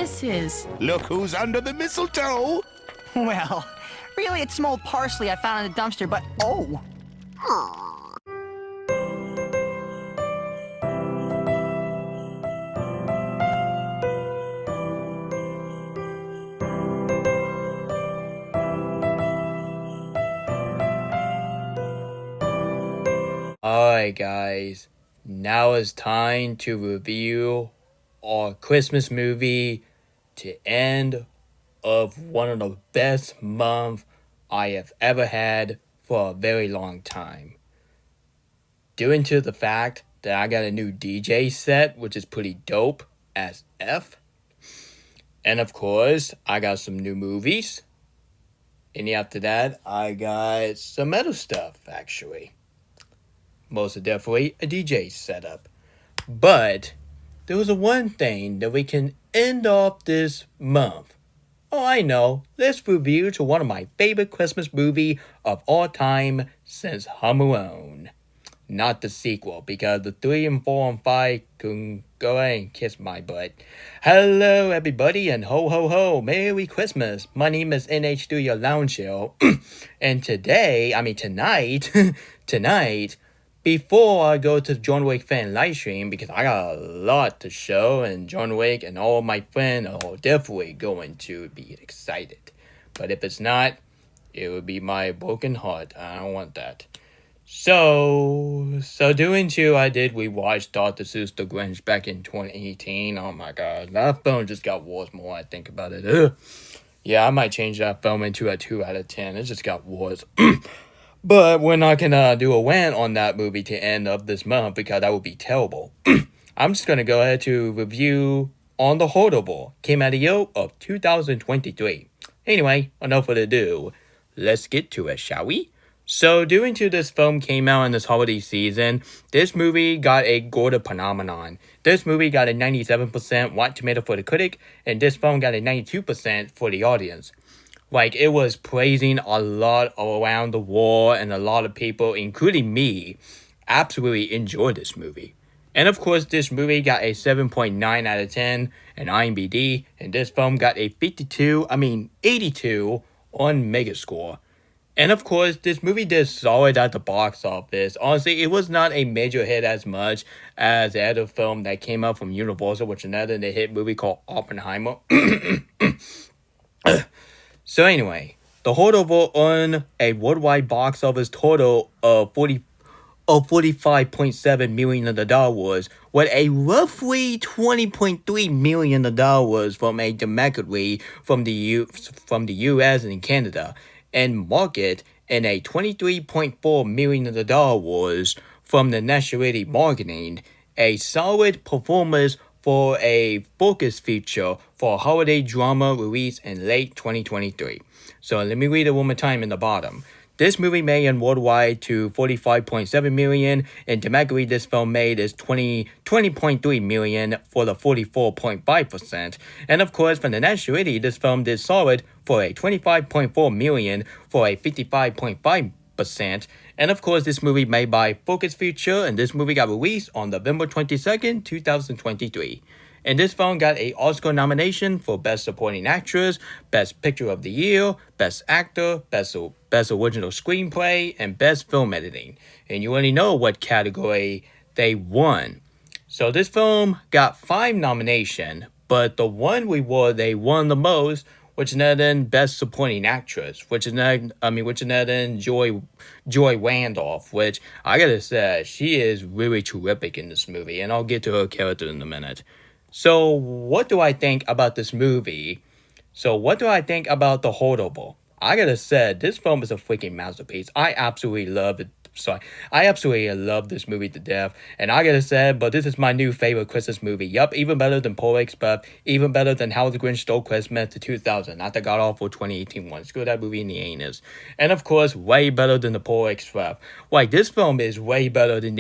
this is. Look who's under the mistletoe! Well, really it's some old parsley I found in the dumpster, but oh! Alright guys, now it's time to review our Christmas movie to end of one of the best months I have ever had for a very long time. Due to the fact that I got a new DJ set, which is pretty dope as F. And of course, I got some new movies. And after that, I got some metal stuff actually. Most definitely a DJ setup. But there was one thing that we can end off this month. Oh, I know. Let's review to one of my favorite Christmas movie of all time since Home Alone. Not the sequel, because the 3 and 4 and 5 can go ahead and kiss my butt. Hello, everybody, and ho, ho, ho. Merry Christmas. My name is NH3 Your Lounge Show. And tonight, before I go to the John Wick fan livestream, because I got a lot to show, and John Wick and all my friends are definitely going to be excited. But if it's not, it would be my broken heart. I don't want that. So doing too, we watched Dr. Seuss The Grinch back in 2018. Oh my god, that film just got worse more I think about it. Ugh. Yeah, I might change that film into a 2 out of 10. It just got worse. But we're not gonna do a rant on that movie to end of this month because that would be terrible. I'm just gonna go ahead to review on the Holdovers. Came out of the year of 2023. Anyway, enough further ado. Let's get to it, shall we? So, due to this film came out in this holiday season, this movie got a golden phenomenon. This movie got a 97% Rotten Tomato for the critic, and this film got a 92% for the audience. Like, it was praising a lot around the world, and a lot of people, including me, absolutely enjoyed this movie. And of course, this movie got a 7.9 out of 10 in IMDb, and this film got a 82 on Megascore. And of course, this movie did solid at the box office. Honestly, it was not a major hit as much as the other film that came out from Universal, which is another hit movie called Oppenheimer. So anyway, the Holdovers earned a worldwide box office total of $45.7 million, with a roughly $20.3 million from a domestically from the US and Canada, and market, and a $23.4 million from the nationality marketing, a solid performance for a focus feature for a holiday drama released in late 2023. So let me read it one more time in the bottom. This movie made in worldwide to $45.7 million, and domestically this film made is $20.3 million for the 44.5%. And of course, for the nationality, this film did solid for a $25.4 million for a 55.5%. And of course, this movie made by Focus Feature, and this movie got released on November 22nd, 2023. And this film got an Oscar nomination for Best Supporting Actress, Best Picture of the Year, Best Actor, Best Original Screenplay, and Best Film Editing. And you already know what category they won. So this film got 5 nominations, but the one they won the most, which is then Best Supporting Actress, which is then Joy Randolph, which I gotta say, she is really terrific in this movie, and I'll get to her character in a minute. So, what do I think about this movie? So, what do I think about The Holdovers? I gotta say, this film is a freaking masterpiece. I absolutely love it. I absolutely love this movie to death. And I gotta say, but this is my new favorite Christmas movie. Yup, even better than Polar Express, even better than How the Grinch Stole Christmas to 2000. Not the god-awful 2018 one. Screw that movie in the anus. And of course, way better than the Polar Express. Like, this film is way better than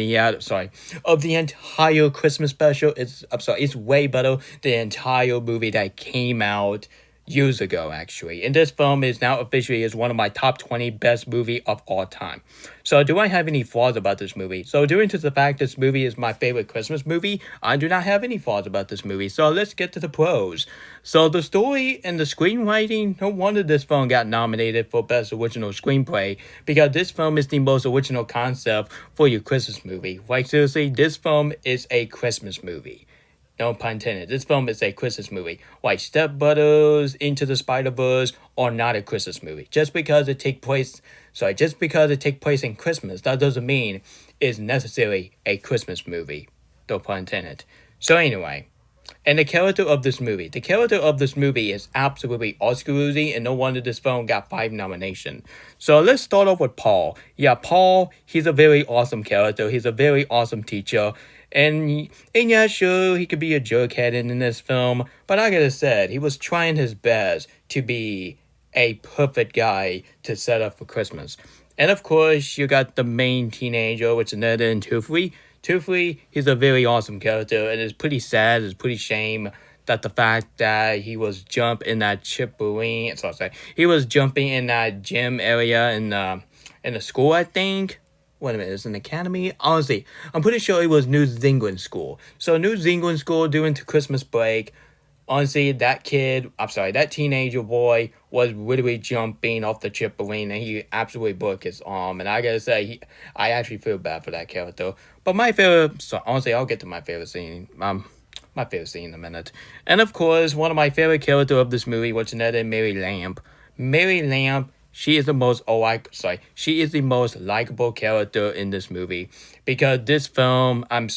of the entire Christmas special. It's way better than the entire movie that came out years ago, actually. And this film is now officially is one of my top 20 best movie of all time. So do I have any flaws about this movie? So due to the fact this movie is my favorite Christmas movie, I do not have any flaws about this movie. So let's get to the pros. So the story and the screenwriting, no wonder this film got nominated for Best Original Screenplay, because this film is the most original concept for your Christmas movie. Like seriously, this film is a Christmas movie. No pun intended. This film is a Christmas movie. Like Step Brothers, Into the Spider-Verse are not a Christmas movie. Just because it take place in Christmas, that doesn't mean it's necessarily a Christmas movie. No pun intended. So anyway, and the character of this movie. The character of this movie is absolutely Oscar-worthy, and no wonder this film got 5 nominations. So let's start off with Paul. Yeah, Paul, he's a very awesome character. He's a very awesome teacher. And yeah, sure, he could be a jerkhead in this film, but like I said, he was trying his best to be a perfect guy to set up for Christmas. And of course, you got the main teenager, which is Ned and Toofy. Toofy, he's a very awesome character, and it's pretty sad, it's pretty shame that the fact that he was jumping in that he was jumping in that gym area in the school, I think. Wait a minute, it's an academy? Honestly, I'm pretty sure it was New Zealand School. So New Zealand School during the Christmas break, honestly, that teenager boy was literally jumping off the trampoline and he absolutely broke his arm. And I gotta say, I actually feel bad for that character. But honestly, I'll get to my favorite scene. My favorite scene in a minute. And of course, one of my favorite characters of this movie was Ned and Mary Lamb. Mary Lamb, she is the most likable character in this movie, because this film, her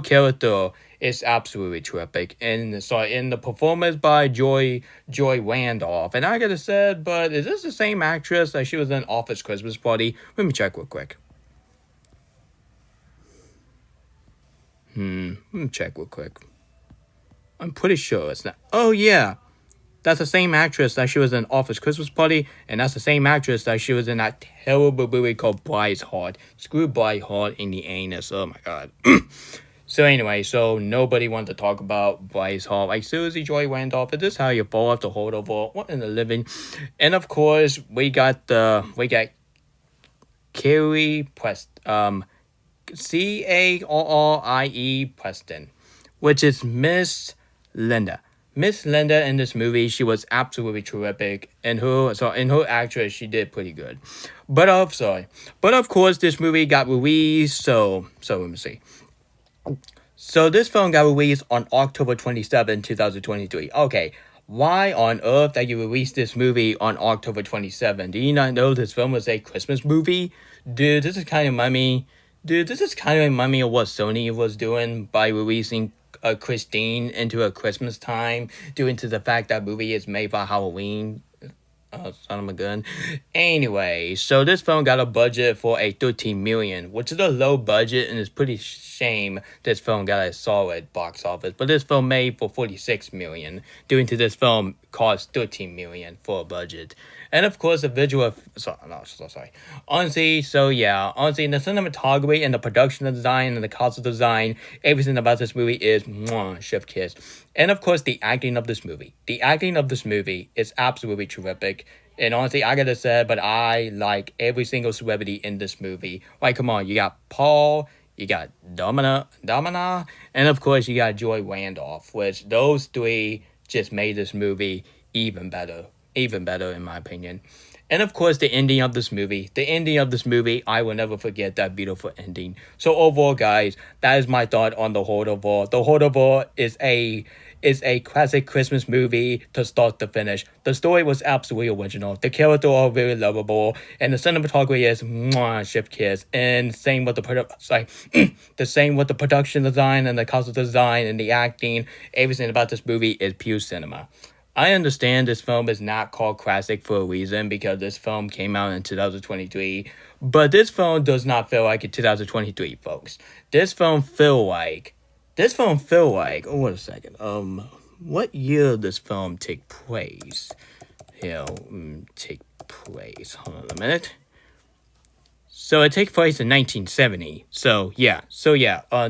character is absolutely terrific, and in the performance by Joy Randolph, and I gotta say, but is this the same actress that she was in Office Christmas Party? Let me check real quick. I'm pretty sure it's not. Oh yeah. That's the same actress that she was in Office Christmas Party, and that's the same actress that she was in that terrible movie called Bryce Heart. Screw Bryce Heart in the anus. Oh my god. So anyway, so nobody wanted to talk about Bryce Heart. Like seriously, Joy Randolph, is this how you fall off the holdover? What in the living? And of course, we got Carrie Preston. Carrie Preston, which is Miss Linda. Miss Linda in this movie, she was absolutely terrific. In her actress, she did pretty good. But of course, this movie got released. So let me see. So this film got released on October 27, 2023. Okay, why on earth that you released this movie on October 27? Do you not know this film was a Christmas movie? Dude, this is kind of remind me of what Sony was doing by releasing Christine into a Christmas time, due to the fact that movie is made by Halloween. Son of a gun. Anyway, so this film got a budget for a 13 million, which is a low budget, and it's pretty shame this film got a solid box office. But this film made for 46 million, due to this film cost 13 million for a budget. And of course, the visual. Honestly, the cinematography and the production design and the costume design, everything about this movie is chef kiss. And of course, the acting of this movie. The acting of this movie is absolutely terrific. And honestly, I gotta say, but I like every single celebrity in this movie. Like, come on, you got Paul, you got Domina, and of course, you got Joy Randolph, which those three just made this movie even better in my opinion. And of course, the ending of this movie, I will never forget that beautiful ending. So overall, guys, that is my thought on The Holdover. The Holdover is a classic Christmas movie to start to finish. The story was absolutely original. The characters are very lovable, and the cinematography is chef kiss. And same with the production design and the costume design and the acting. Everything about this movie is pure cinema. I understand this film is not called classic for a reason, because this film came out in 2023, but this film does not feel like a 2023, folks. This film feel like, oh, wait a second, what year did this film take place? Hold on a minute. So it takes place in 1970. So yeah.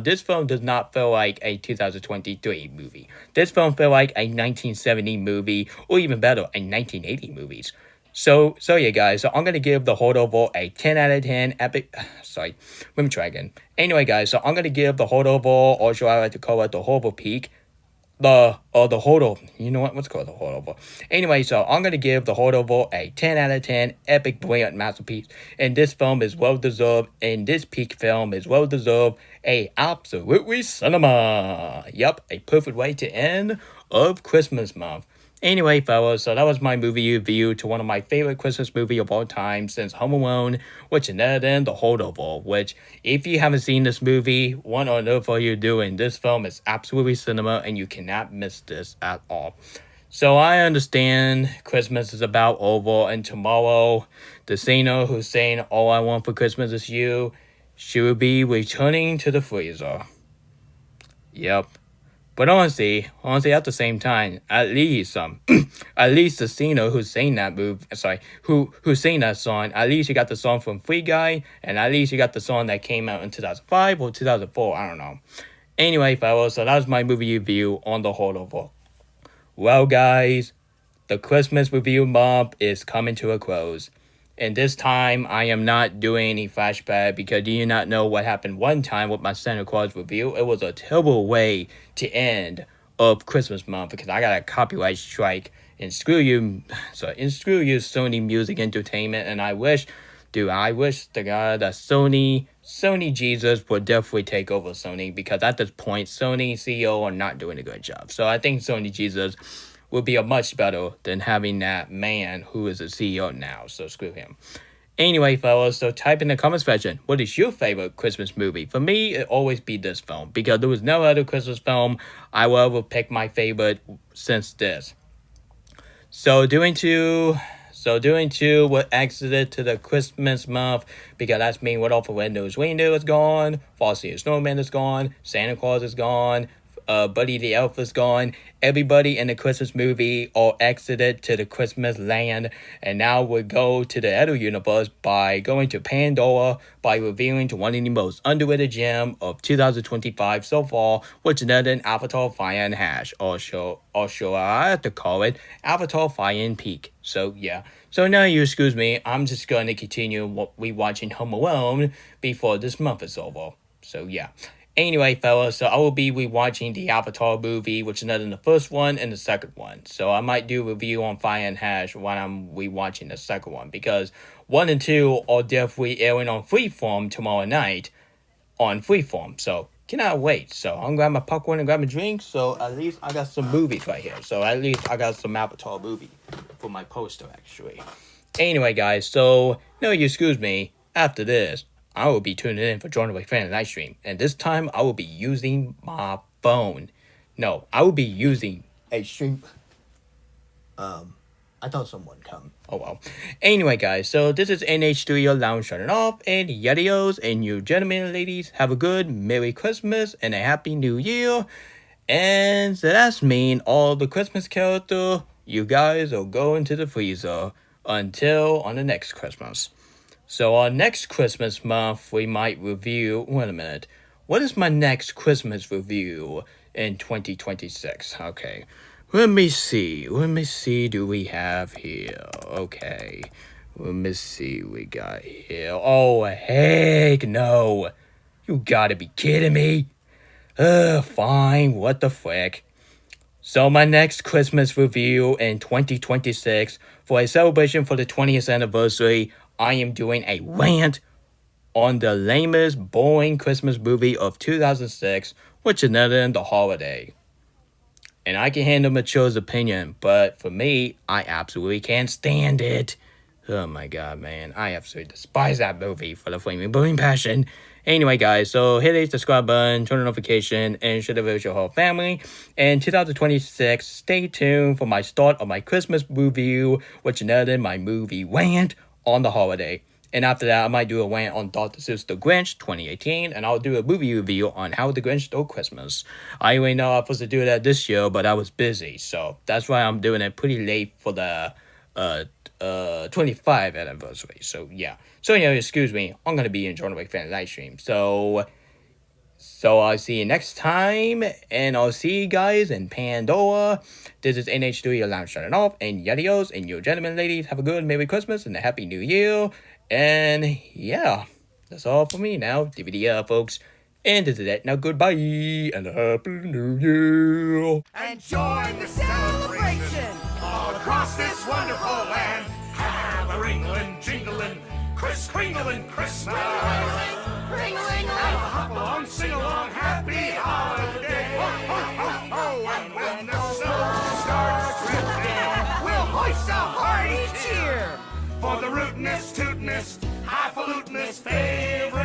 This film does not feel like a 2023 movie. This film feel like a 1970 movie, or even better, a 1980 movies. So yeah, guys. So I'm gonna give the Holdover a 10 out of 10. Epic. Sorry, let me try again. Anyway, guys. So I'm gonna give the Holdover, or should I like to call it the Horrible Peak, the holdover. You know what? What's called the holdover? Anyway, so I'm gonna give the holdover a 10 out of 10. Epic, brilliant masterpiece. And this film is well deserved. And this peak film is well deserved. A absolutely cinema. Yep, a perfect way to end of Christmas month. Anyway, fellas, so that was my movie review to one of my favorite Christmas movie of all time since Home Alone, which is then The Holdover, which, if you haven't seen this movie, what on earth are you doing? This film is absolutely cinema, and you cannot miss this at all. So I understand Christmas is about over, and tomorrow, the singer who's saying, all I want for Christmas is you, she will be returning to the freezer. Yep. But honestly, at the same time, at least the singer who sang that who sang that song, at least you got the song from Free Guy, and at least you got the song that came out in 2005 or 2004, I don't know. Anyway, fellas, so that was my movie review on The Holdover. Well, guys, the Christmas review month is coming to a close. And this time, I am not doing any flashback because you do not know what happened one time with my Santa Claus review. It was a terrible way to end of Christmas month because I got a copyright strike. And screw you, Sony Music Entertainment. And I wish to God that Sony Jesus would definitely take over Sony because at this point, Sony CEO are not doing a good job. So I think Sony Jesus would be a much better than having that man who is a CEO now. So screw him. Anyway, fellas, so type in the comment section, what is your favorite Christmas movie? For me, it always be this film because there was no other Christmas film I will ever pick my favorite since this. So doing two will exited to the Christmas month because that's mean what all for Windows Window is gone, Frosty the Snowman is gone, Santa Claus is gone, Buddy the Elf is gone. Everybody in the Christmas movie all exited to the Christmas land, and now we go to the other universe by going to Pandora by revealing to one of the most underrated gem of 2025 so far, which is an Avatar Fire and Hash, or I have to call it Avatar Fire and Peak. So yeah. So now you excuse me, I'm just going to continue rewatching Home Alone before this month is over. So yeah. Anyway, fellas, so I will be rewatching the Avatar movie, which is not in the first one and the second one. So I might do a review on Fire and Hash when I'm rewatching the second one, because 1 and 2 are definitely airing on Freeform tomorrow night on Freeform. So cannot wait. So I'm gonna grab my popcorn and grab my drink. So at least I got some movies right here. So at least I got some Avatar movie for my poster, actually. Anyway, guys, so no, you excuse me. After this, I will be tuning in for Join Away Fan Live Stream, and this time I will be using my phone. No, I will be using a stream. I thought someone come. Oh well. Anyway, guys, so this is NH Studio Lounge shutting off, and yadios, and you gentlemen and ladies, have a good Merry Christmas and a Happy New Year. And so that's mean all the Christmas character, you guys are going to the freezer until on the next Christmas. So our next Christmas month, we might review... Wait a minute. What is my next Christmas review in 2026? Okay. Let me see. Do we have here? Okay. Let me see. We got here. Oh, heck no. You gotta be kidding me. Fine. What the frick. So my next Christmas review in 2026, for a celebration for the 20th anniversary, I am doing a rant on the lamest, boring Christmas movie of 2006, which is none other than The Holiday. And I can handle Mature's opinion, but for me, I absolutely can't stand it. Oh my god, man. I absolutely despise that movie for the flaming burning passion. Anyway, guys, so hit the subscribe button, turn on notification, and share the video with your whole family. And 2026, stay tuned for my start of my Christmas review, which is none other than my movie rant on The Holiday. And after that, I might do a rant on Dr. Seuss The Grinch 2018, and I'll do a movie review on How the Grinch Stole Christmas. I already know I was supposed to do that this year, but I was busy, so that's why I'm doing it pretty late for the 25th anniversary. So yeah. So excuse me, I'm gonna be in John Wick fan live stream. So I'll see you next time, and I'll see you guys in Pandora. This is NH3 Alarm shutting off, and yadios, and you gentlemen, ladies, have a good Merry Christmas and a Happy New Year. And yeah, that's all for me now. DVD folks. And this is it. Now goodbye and a Happy New Year. And join the celebration all across this wonderful land. Have a ringling, jingling, kringling Christmas. Ringling, have a hop along, sing along, happy holiday. Ho, ho, ho, ho. And when the snow starts drifting, we'll hoist a hearty cheer for the rootinest, tootinest, highfalutinest favorite